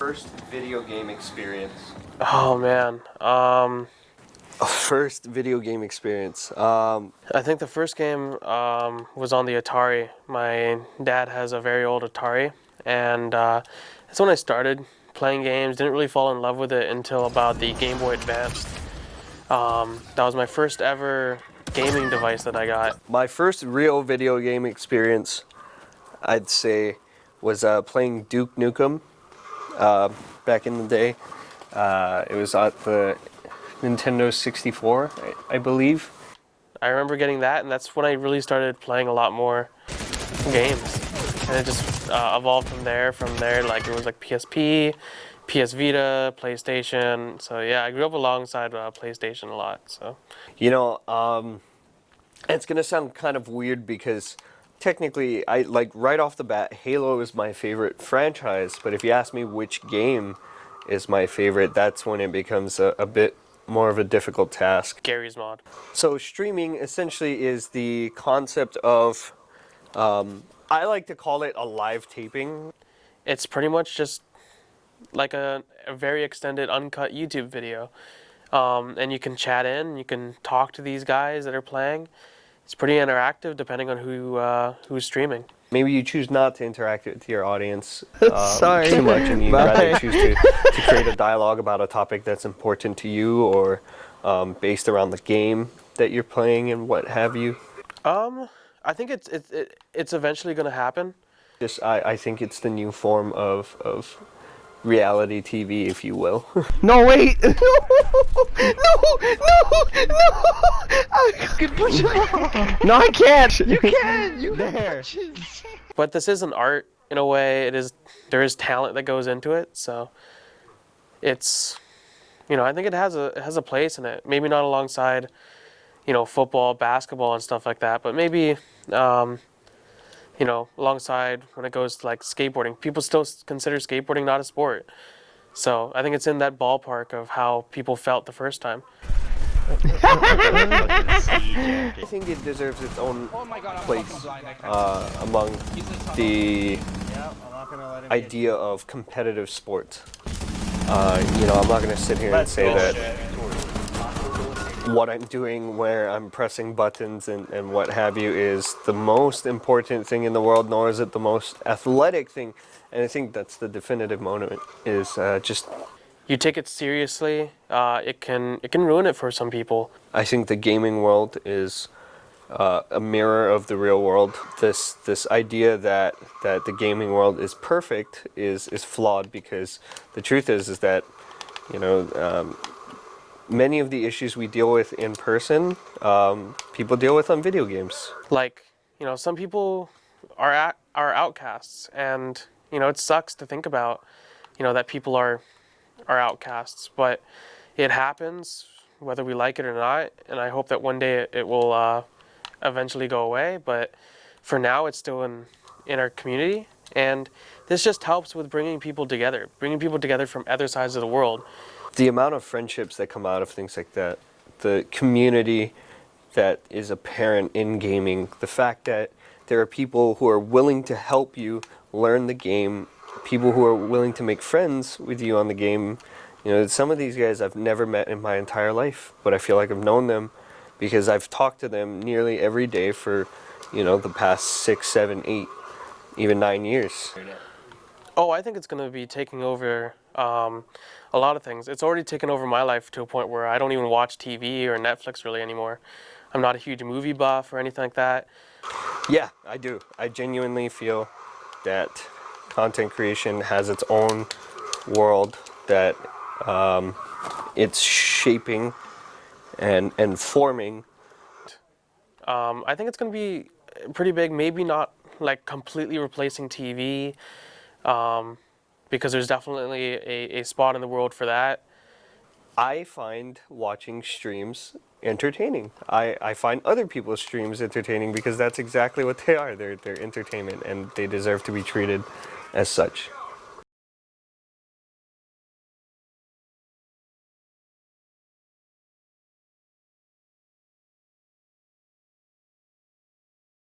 first video game experience? Oh man. First video game experience. I think the first game was on the Atari. My dad has a very old Atari, and that's when I started playing games. Didn't really fall in love with it until about the Game Boy Advance. That was my first ever gaming device that I got. My first real video game experience, I'd say, was playing Duke Nukem back in the day. It was at the Nintendo 64, I believe. I remember getting that, and that's when I really started playing a lot more games. And it just evolved from there. Like, it was like PSP, PS Vita, PlayStation. So yeah, I grew up alongside PlayStation a lot. So, you know, it's gonna sound kind of weird because technically, right off the bat, Halo is my favorite franchise. But if you ask me which game is my favorite, that's when it becomes a bit more of a difficult task. Gary's Mod. So streaming essentially is the concept of, I like to call it a live taping. It's pretty much just like a very extended, uncut YouTube video. And you can chat in, you can talk to these guys that are playing. It's pretty interactive depending on who's streaming. Maybe you choose not to interact with your audience Sorry. too much, and you'd rather choose to create a dialogue about a topic that's important to you, or based around the game that you're playing and what have you. I think it's eventually going to happen. I think it's the new form of reality TV, if you will. No, wait! No! I can push it off. No, I can't! You can! You there. But this is an art in a way. There is talent that goes into it, so it's, I think it has a place in it. Maybe not alongside, football, basketball, and stuff like that, but maybe alongside when it goes to like skateboarding. People still consider skateboarding not a sport. So I think it's in that ballpark of how people felt the first time. I think it deserves its own place among the idea of competitive sport. I'm not going to sit here and say that what I'm doing, where I'm pressing buttons and what have you, is the most important thing in the world, nor is it the most athletic thing. And I think that's the definitive moment, is just... You take it seriously, it can ruin it for some people. I think the gaming world is a mirror of the real world. This idea that the gaming world is perfect is flawed, because the truth is that, many of the issues we deal with in person, people deal with on video games. Like, some people are outcasts, and it sucks to think about, that people are outcasts, but it happens whether we like it or not, and I hope that one day it will eventually go away. But for now, it's still in our community, and this just helps with bringing people together from other sides of the world. The amount of friendships that come out of things like that, the community that is apparent in gaming, the fact that there are people who are willing to help you learn the game, people who are willing to make friends with you on the game. Some of these guys I've never met in my entire life, but I feel like I've known them because I've talked to them nearly every day for, the past 6, 7, 8, even 9 years. Oh, I think it's going to be taking over a lot of things. It's already taken over my life to a point where I don't even watch TV or Netflix really anymore. I'm not a huge movie buff or anything like that. Yeah, I do. I genuinely feel that content creation has its own world that it's shaping and forming. I think it's going to be pretty big, maybe not like completely replacing TV, because there's definitely a spot in the world for that. I find watching streams entertaining. I find other people's streams entertaining because that's exactly what they are. They're entertainment, and they deserve to be treated as such.